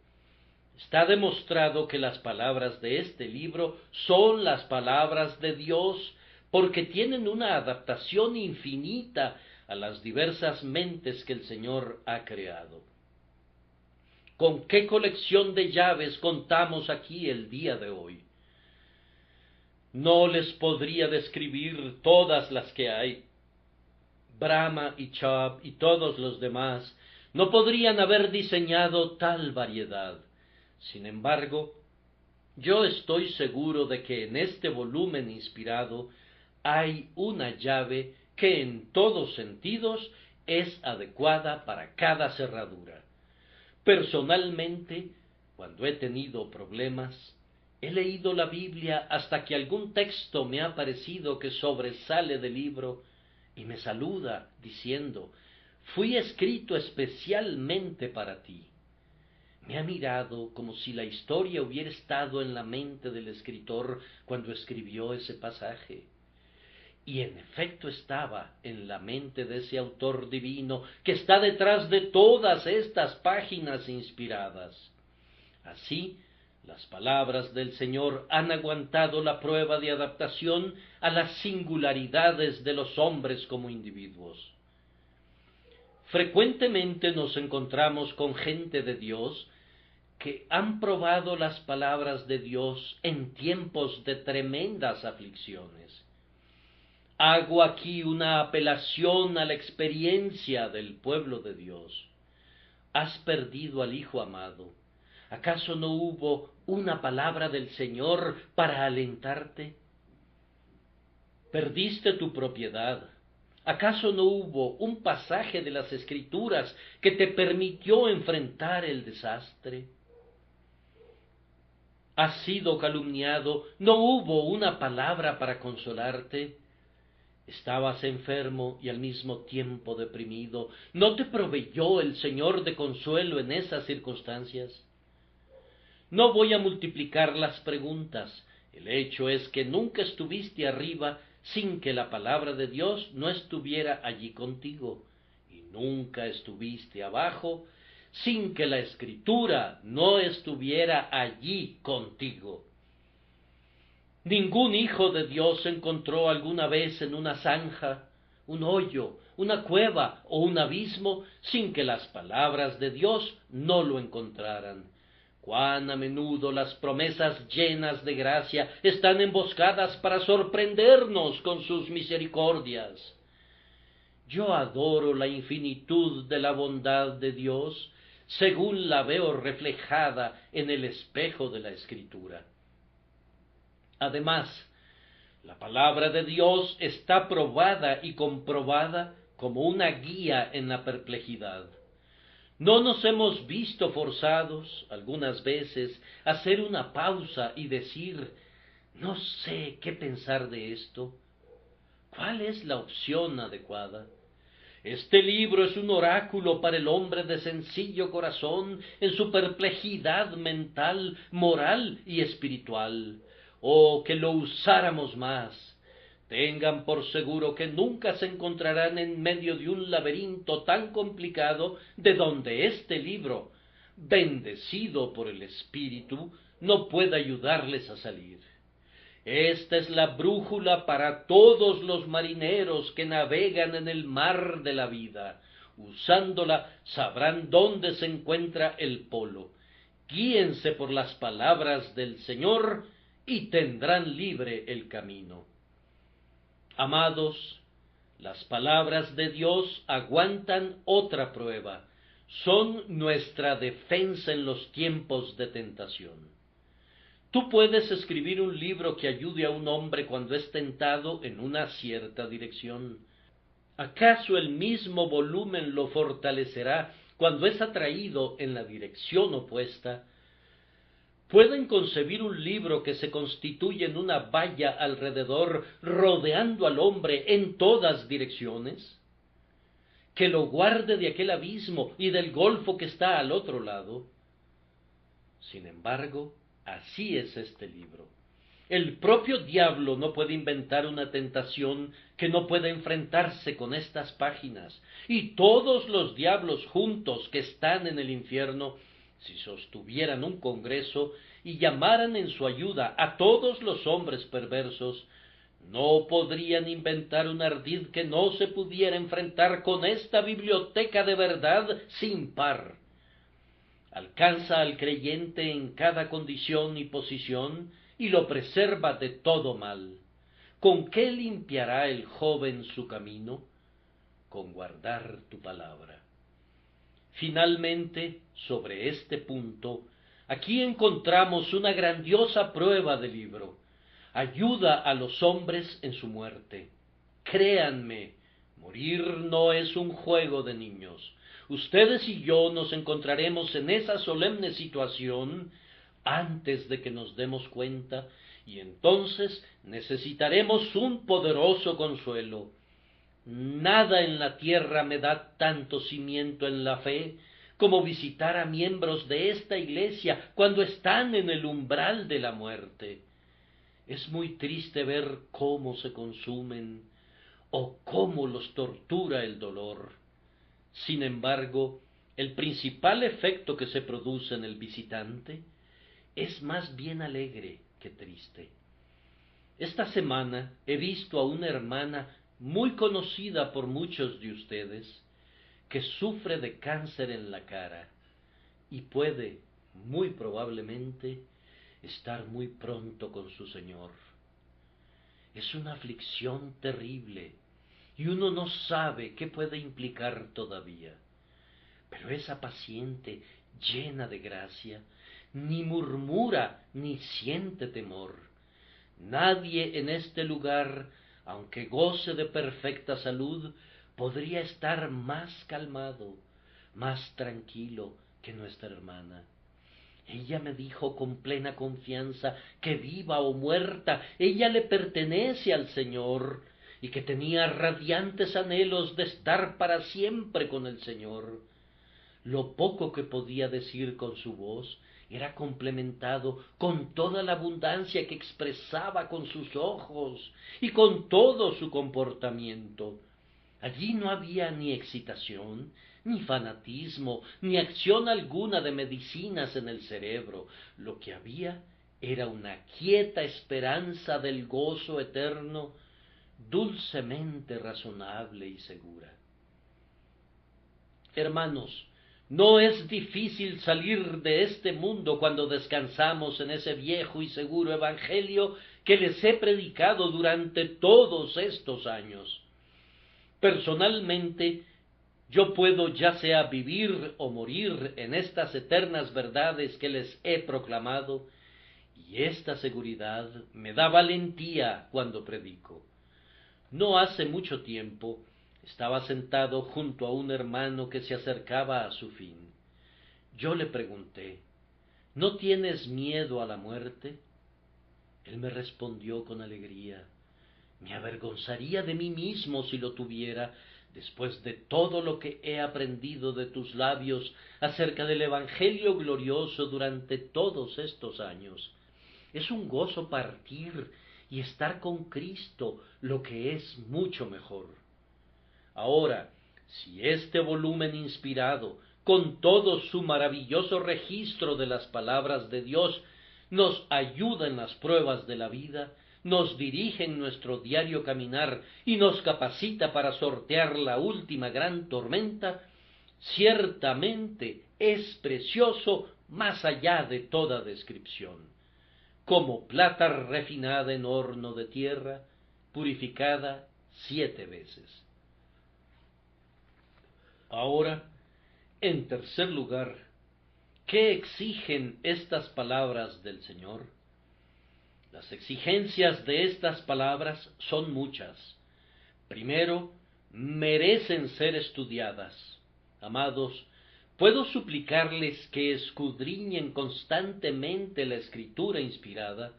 Está demostrado que las palabras de este libro son las palabras de Dios, porque tienen una adaptación infinita a las diversas mentes que el Señor ha creado. ¿Con qué colección de llaves contamos aquí el día de hoy? No les podría describir todas las que hay. Brahma y Chubb y todos los demás no podrían haber diseñado tal variedad. Sin embargo, yo estoy seguro de que en este volumen inspirado hay una llave que en todos sentidos es adecuada para cada cerradura. Personalmente, cuando he tenido problemas, he leído la Biblia hasta que algún texto me ha parecido que sobresale del libro y me saluda diciendo: «Fui escrito especialmente para ti». Me ha mirado como si la historia hubiera estado en la mente del escritor cuando escribió ese pasaje. Y en efecto estaba en la mente de ese autor divino que está detrás de todas estas páginas inspiradas. Así, las palabras del Señor han aguantado la prueba de adaptación a las singularidades de los hombres como individuos. Frecuentemente nos encontramos con gente de Dios que han probado las palabras de Dios en tiempos de tremendas aflicciones. Hago aquí una apelación a la experiencia del pueblo de Dios. Has perdido al Hijo amado. ¿Acaso no hubo una palabra del Señor para alentarte? ¿Perdiste tu propiedad? ¿Acaso no hubo un pasaje de las Escrituras que te permitió enfrentar el desastre? ¿Has sido calumniado? ¿No hubo una palabra para consolarte? ¿Estabas enfermo y al mismo tiempo deprimido? ¿No te proveyó el Señor de consuelo en esas circunstancias? No voy a multiplicar las preguntas. El hecho es que nunca estuviste arriba sin que la palabra de Dios no estuviera allí contigo, y nunca estuviste abajo sin que la Escritura no estuviera allí contigo. Ningún hijo de Dios se encontró alguna vez en una zanja, un hoyo, una cueva o un abismo sin que las palabras de Dios no lo encontraran. Cuán a menudo las promesas llenas de gracia están emboscadas para sorprendernos con sus misericordias. Yo adoro la infinitud de la bondad de Dios, según la veo reflejada en el espejo de la Escritura. Además, la palabra de Dios está probada y comprobada como una guía en la perplejidad. ¿No nos hemos visto forzados, algunas veces, a hacer una pausa y decir, no sé qué pensar de esto? ¿Cuál es la opción adecuada? Este libro es un oráculo para el hombre de sencillo corazón en su perplejidad mental, moral y espiritual. Oh, que lo usáramos más. Tengan por seguro que nunca se encontrarán en medio de un laberinto tan complicado de donde este libro, bendecido por el Espíritu, no pueda ayudarles a salir. Esta es la brújula para todos los marineros que navegan en el mar de la vida. Usándola sabrán dónde se encuentra el polo. Guíense por las palabras del Señor y tendrán libre el camino. Amados, las palabras de Dios aguantan otra prueba. Son nuestra defensa en los tiempos de tentación. Tú puedes escribir un libro que ayude a un hombre cuando es tentado en una cierta dirección. ¿Acaso el mismo volumen lo fortalecerá cuando es atraído en la dirección opuesta? ¿Pueden concebir un libro que se constituye en una valla alrededor, rodeando al hombre en todas direcciones? ¿Que lo guarde de aquel abismo y del golfo que está al otro lado? Sin embargo, así es este libro. El propio diablo no puede inventar una tentación que no pueda enfrentarse con estas páginas, y todos los diablos juntos que están en el infierno, si sostuvieran un congreso y llamaran en su ayuda a todos los hombres perversos, no podrían inventar un ardid que no se pudiera enfrentar con esta biblioteca de verdad sin par. Alcanza al creyente en cada condición y posición y lo preserva de todo mal. ¿Con qué limpiará el joven su camino? Con guardar tu palabra. Finalmente, sobre este punto, aquí encontramos una grandiosa prueba del libro. Ayuda a los hombres en su muerte. Créanme, morir no es un juego de niños. Ustedes y yo nos encontraremos en esa solemne situación antes de que nos demos cuenta, y entonces necesitaremos un poderoso consuelo. Nada en la tierra me da tanto cimiento en la fe como visitar a miembros de esta iglesia cuando están en el umbral de la muerte. Es muy triste ver cómo se consumen, oh cómo los tortura el dolor. Sin embargo, el principal efecto que se produce en el visitante es más bien alegre que triste. Esta semana he visto a una hermana muy conocida por muchos de ustedes que sufre de cáncer en la cara y puede, muy probablemente, estar muy pronto con su Señor. Es una aflicción terrible y uno no sabe qué puede implicar todavía. Pero esa paciente, llena de gracia, ni murmura ni siente temor. Nadie en este lugar, aunque goce de perfecta salud, podría estar más calmado, más tranquilo que nuestra hermana. Ella me dijo con plena confianza que viva o muerta, ella le pertenece al Señor, y que tenía radiantes anhelos de estar para siempre con el Señor. Lo poco que podía decir con su voz era complementado con toda la abundancia que expresaba con sus ojos y con todo su comportamiento. Allí no había ni excitación, ni fanatismo, ni acción alguna de medicinas en el cerebro. Lo que había era una quieta esperanza del gozo eterno, dulcemente razonable y segura. Hermanos, no es difícil salir de este mundo cuando descansamos en ese viejo y seguro evangelio que les he predicado durante todos estos años. Personalmente, yo puedo ya sea vivir o morir en estas eternas verdades que les he proclamado, y esta seguridad me da valentía cuando predico. No hace mucho tiempo estaba sentado junto a un hermano que se acercaba a su fin. Yo le pregunté, ¿no tienes miedo a la muerte? Él me respondió con alegría, me avergonzaría de mí mismo si lo tuviera, después de todo lo que he aprendido de tus labios acerca del Evangelio glorioso durante todos estos años. Es un gozo partir y estar con Cristo, lo que es mucho mejor. Ahora, si este volumen inspirado, con todo su maravilloso registro de las palabras de Dios, nos ayuda en las pruebas de la vida, nos dirige en nuestro diario caminar y nos capacita para sortear la última gran tormenta, ciertamente es precioso más allá de toda descripción. Como plata refinada en horno de tierra, purificada 7 veces. Ahora, en tercer lugar, ¿qué exigen estas palabras del Señor? Las exigencias de estas palabras son muchas. Primero, merecen ser estudiadas. Amados, ¿puedo suplicarles que escudriñen constantemente la Escritura inspirada?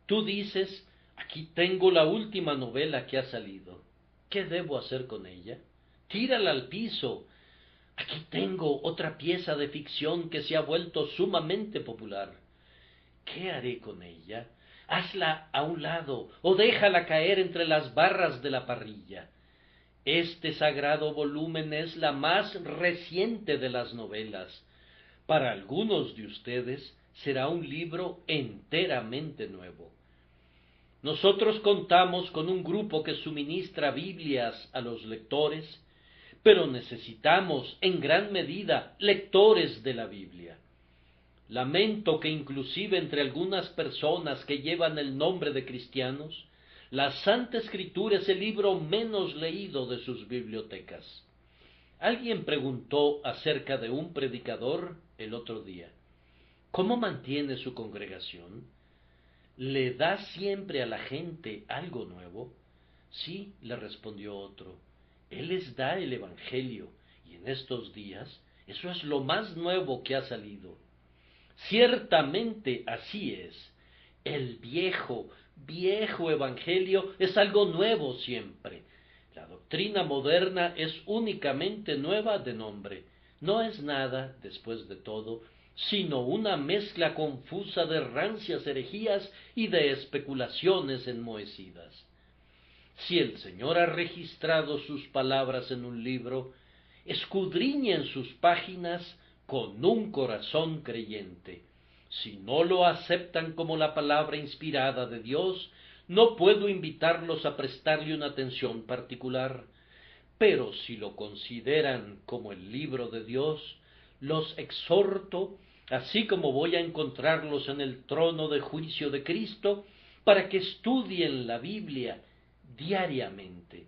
Tú dices, aquí tengo la última novela que ha salido. ¿Qué debo hacer con ella? Tírala al piso. Aquí tengo otra pieza de ficción que se ha vuelto sumamente popular. ¿Qué haré con ella? Hazla a un lado o déjala caer entre las barras de la parrilla. Este sagrado volumen es la más reciente de las novelas. Para algunos de ustedes será un libro enteramente nuevo. Nosotros contamos con un grupo que suministra Biblias a los lectores, pero necesitamos en gran medida lectores de la Biblia. Lamento que inclusive entre algunas personas que llevan el nombre de cristianos, la Santa Escritura es el libro menos leído de sus bibliotecas. Alguien preguntó acerca de un predicador el otro día, ¿cómo mantiene su congregación? ¿Le da siempre a la gente algo nuevo? Sí, le respondió otro, Él les da el Evangelio, y en estos días eso es lo más nuevo que ha salido. Ciertamente así es. El viejo Evangelio es algo nuevo siempre. La doctrina moderna es únicamente nueva de nombre. No es nada, después de todo, sino una mezcla confusa de rancias herejías y de especulaciones enmohecidas. Si el Señor ha registrado sus palabras en un libro, escudriñen sus páginas con un corazón creyente. Si no lo aceptan como la palabra inspirada de Dios, no puedo invitarlos a prestarle una atención particular, pero si lo consideran como el libro de Dios, los exhorto, así como voy a encontrarlos en el trono de juicio de Cristo, para que estudien la Biblia diariamente.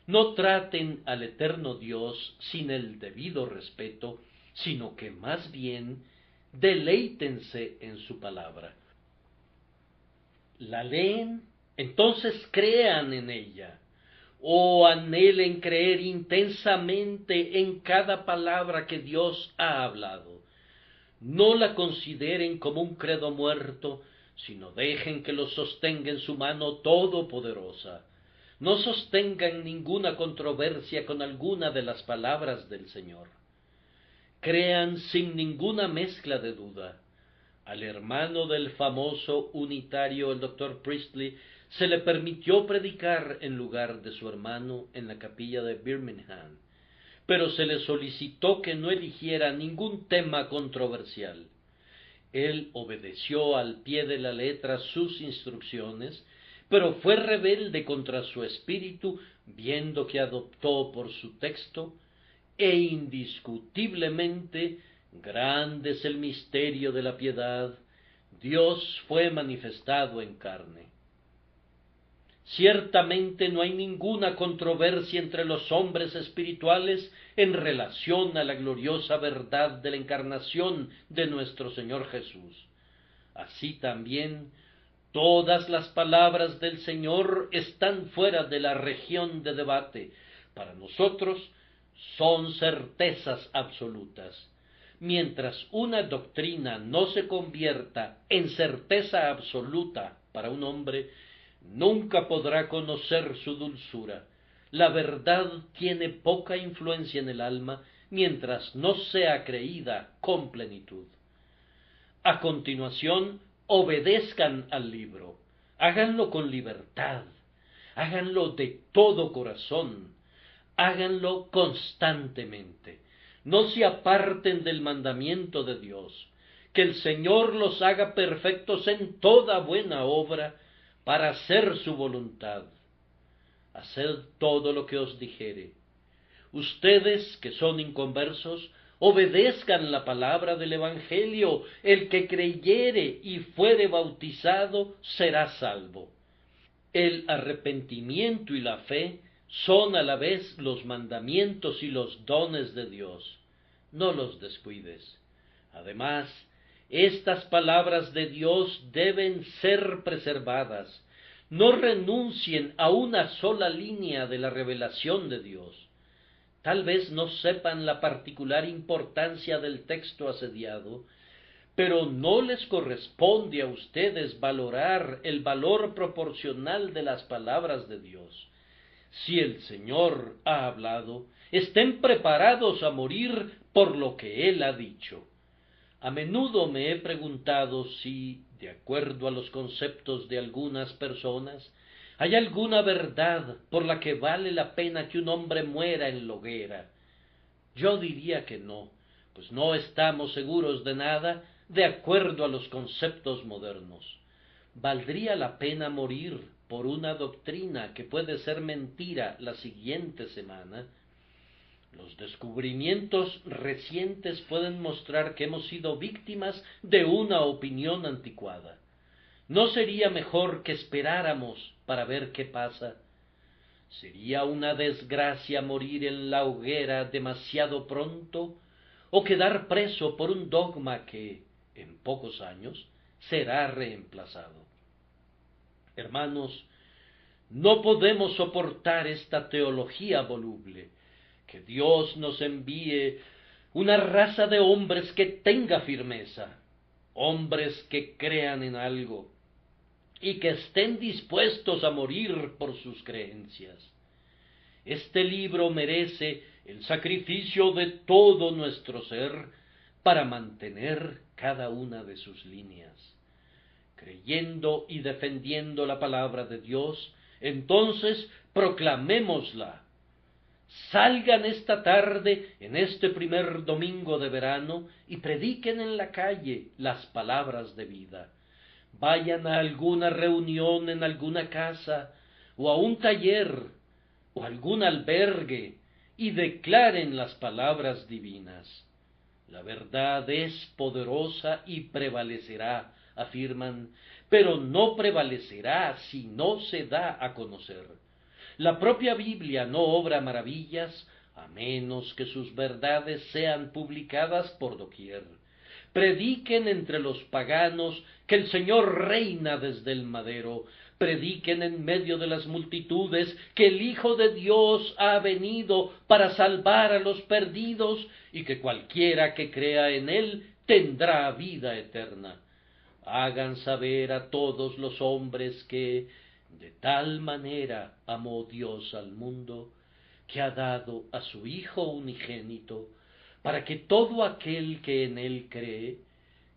No traten al eterno Dios sin el debido respeto, sino que más bien deleítense en su palabra. ¿La leen? Entonces crean en ella. O anhelen creer intensamente en cada palabra que Dios ha hablado. No la consideren como un credo muerto, sino dejen que lo sostenga en su mano todopoderosa. No sostengan ninguna controversia con alguna de las palabras del Señor. Crean sin ninguna mezcla de duda. Al hermano del famoso unitario, el Dr. Priestley, se le permitió predicar en lugar de su hermano en la capilla de Birmingham, pero se le solicitó que no eligiera ningún tema controversial. Él obedeció al pie de la letra sus instrucciones, pero fue rebelde contra su espíritu, viendo que adoptó por su texto, e indiscutiblemente grande es el misterio de la piedad, Dios fue manifestado en carne. Ciertamente no hay ninguna controversia entre los hombres espirituales en relación a la gloriosa verdad de la encarnación de nuestro Señor Jesús. Así también, todas las palabras del Señor están fuera de la región de debate. Para nosotros son certezas absolutas. Mientras una doctrina no se convierta en certeza absoluta para un hombre, nunca podrá conocer su dulzura. La verdad tiene poca influencia en el alma mientras no sea creída con plenitud. A continuación, obedezcan al libro, háganlo con libertad, háganlo de todo corazón, háganlo constantemente, no se aparten del mandamiento de Dios, que el Señor los haga perfectos en toda buena obra, para hacer su voluntad. Haced todo lo que os dijere. Ustedes, que son inconversos, obedezcan la palabra del Evangelio. El que creyere y fuere bautizado será salvo. El arrepentimiento y la fe son a la vez los mandamientos y los dones de Dios. No los descuides. Además, estas palabras de Dios deben ser preservadas. No renuncien a una sola línea de la revelación de Dios. Tal vez no sepan la particular importancia del texto asediado, pero no les corresponde a ustedes valorar el valor proporcional de las palabras de Dios. Si el Señor ha hablado, estén preparados a morir por lo que Él ha dicho. A menudo me he preguntado si, de acuerdo a los conceptos de algunas personas, hay alguna verdad por la que vale la pena que un hombre muera en la hoguera. Yo diría que no, pues no estamos seguros de nada de acuerdo a los conceptos modernos. ¿Valdría la pena morir por una doctrina que puede ser mentira la siguiente semana? Los descubrimientos recientes pueden mostrar que hemos sido víctimas de una opinión anticuada. ¿No sería mejor que esperáramos para ver qué pasa? ¿Sería una desgracia morir en la hoguera demasiado pronto o quedar preso por un dogma que, en pocos años, será reemplazado? Hermanos, no podemos soportar esta teología voluble. Que Dios nos envíe una raza de hombres que tenga firmeza, hombres que crean en algo y que estén dispuestos a morir por sus creencias. Este libro merece el sacrificio de todo nuestro ser para mantener cada una de sus líneas. Creyendo y defendiendo la palabra de Dios, Entonces proclamémosla. Salgan esta tarde, en este primer domingo de verano, y prediquen en la calle las palabras de vida. Vayan a alguna reunión en alguna casa, o a un taller, o algún albergue, y declaren las palabras divinas. La verdad es poderosa y prevalecerá, afirman, pero no prevalecerá si no se da a conocer. La propia Biblia no obra maravillas a menos que sus verdades sean publicadas por doquier. Prediquen entre los paganos que el Señor reina desde el madero. Prediquen en medio de las multitudes que el Hijo de Dios ha venido para salvar a los perdidos y que cualquiera que crea en Él tendrá vida eterna. Hagan saber a todos los hombres que de tal manera amó Dios al mundo, que ha dado a su Hijo unigénito, para que todo aquel que en Él cree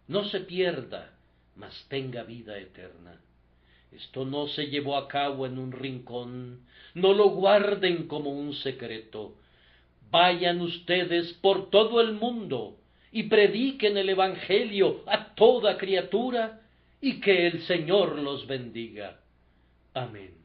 no se pierda, mas tenga vida eterna. Esto no se llevó a cabo en un rincón, no lo guarden como un secreto. Vayan ustedes por todo el mundo y prediquen el Evangelio a toda criatura, y que el Señor los bendiga. Amén.